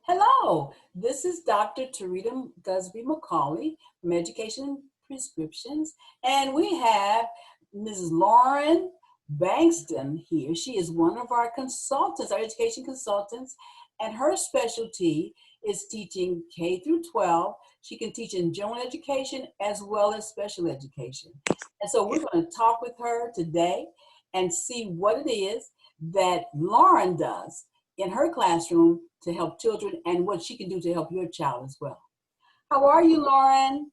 Hello, this is Dr. Tarita Gusby-mccauley from Education Prescriptions, and we have Mrs. Larryn Bankston here. She is one of our consultants, our education consultants, and her specialty is teaching K through 12. She can teach in general education as well as special education. And so we're going to talk with her today and see what it is that Larryn does in her classroom to help children and what she can do to help your child as well. How are you, Larryn?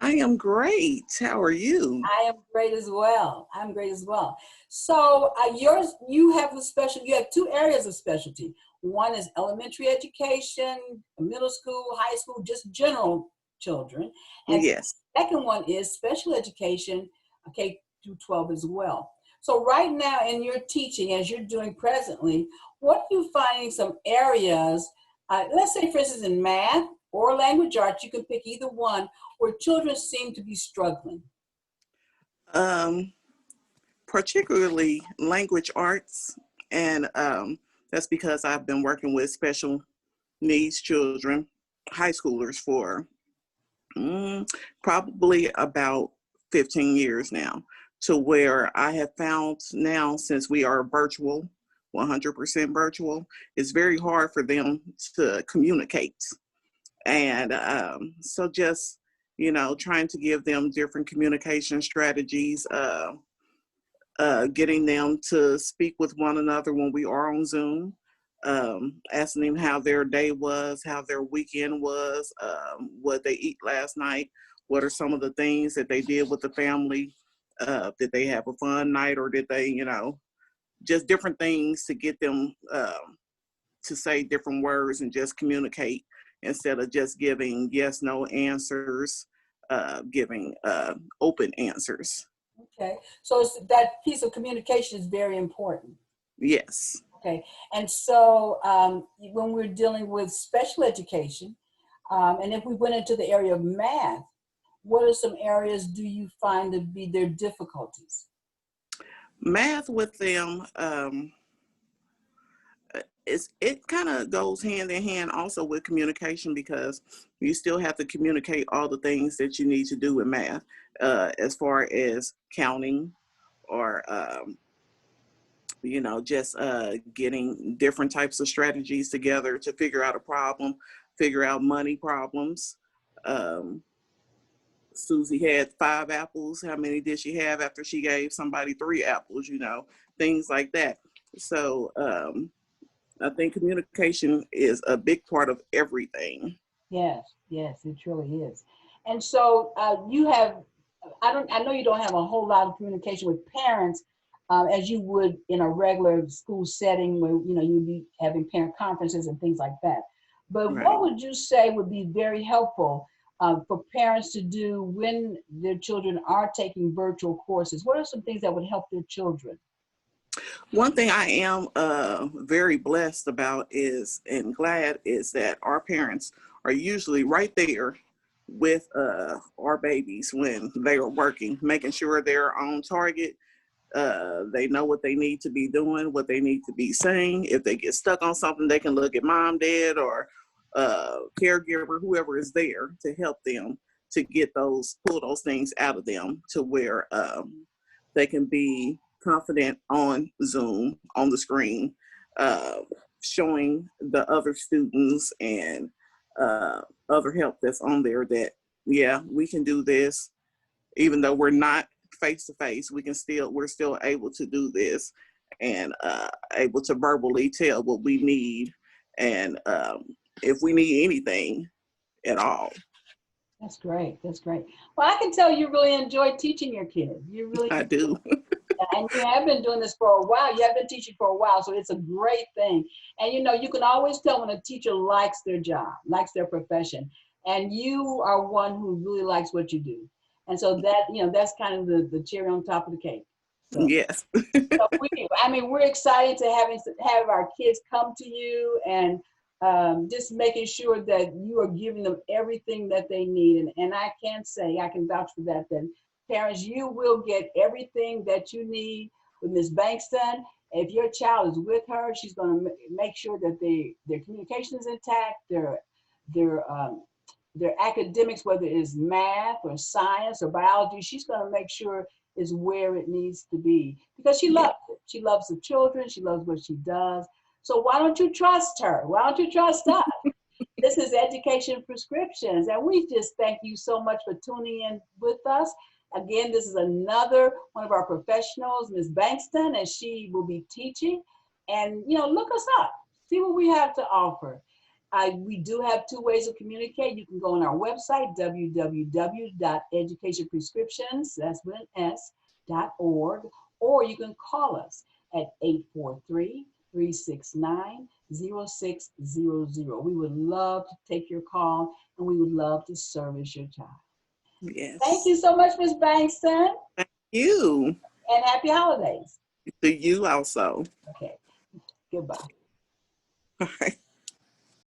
I am great. How are you? I am great as well. I'm great as well. So you have you have two areas of specialty. One is elementary education, middle school, high school, just general children. And Yes. the second one is special education, K through 12 as well. So right now in your teaching, as you're doing presently, what are you finding some areas, let's say for instance in math or language arts, you can pick either one, where children seem to be struggling? Particularly language arts, and that's because I've been working with special needs children, high schoolers, for probably about 15 years now, to where I have found now, since we are virtual, 100% virtual, it's very hard for them to communicate. And so just, trying to give them different communication strategies, getting them to speak with one another when we are on Zoom, asking them how their day was, how their weekend was, what they eat last night, what are some of the things that they did with the family, did they have a fun night, or did they, just different things to get them to say different words and just communicate instead of just giving yes, no answers, giving open answers. Okay, so that piece of communication is very important. Yes. Okay, and so when we're dealing with special education, and if we went into the area of math, what are some areas do you find to be their difficulties? Math with them, it kind of goes hand in hand also with communication, because you still have to communicate all the things that you need to do in math, as far as counting, or just getting different types of strategies together to figure out a problem, figure out money problems. Susie had 5 apples. How many did she have after she gave somebody 3 apples? Things like that. So I think communication is a big part of everything. Yes, it truly is. And so you have, I know you don't have a whole lot of communication with parents as you would in a regular school setting where, you'd be having parent conferences and things like that. But Right. What would you say would be very helpful for parents to do when their children are taking virtual courses? What are some things that would help their children? One thing I am very blessed about and glad is that our parents are usually right there with our babies when they are working, making sure they're on target. They know what they need to be doing, what they need to be saying. If they get stuck on something, they can look at mom, dad, or caregiver, whoever is there to help them to pull those things out of them to where they can be confident on Zoom, on the screen, showing the other students and other help that's on there that, yeah, we can do this. Even though we're not face to face, we're still able to do this, and able to verbally tell what we need, and if we need anything at all. That's great. That's great. Well, I can tell you really enjoy teaching your kids. You really I do. And you have been doing this for a while. You have been teaching for a while, so it's a great thing. And you can always tell when a teacher likes their job, likes their profession, and you are one who really likes what you do. And so that's kind of the cherry on top of the cake. So, Yes. so we're excited to have our kids come to you and just making sure that you are giving them everything that they need. And I can vouch for that parents, you will get everything that you need with Ms. Bankston. If your child is with her, she's going to make sure that their communication is intact, their academics, whether it's math or science or biology, she's going to make sure is where it needs to be because she Yeah. loves it. She loves the children. She loves what she does. So why don't you trust her? Why don't you trust us? This is Education Prescriptions, and we just thank you so much for tuning in with us. Again, this is another one of our professionals, Ms. Bankston, and she will be teaching. And, look us up, see what we have to offer. We do have two ways of communicate. You can go on our website, www.educationprescriptions, that's with an S.org, or you can call us at 843-369-0600. We would love to take your call, and we would love to service your child. Thank Yes. you so much, Ms. Bankston, Thank you. and happy holidays. To you also. Okay, goodbye. All right.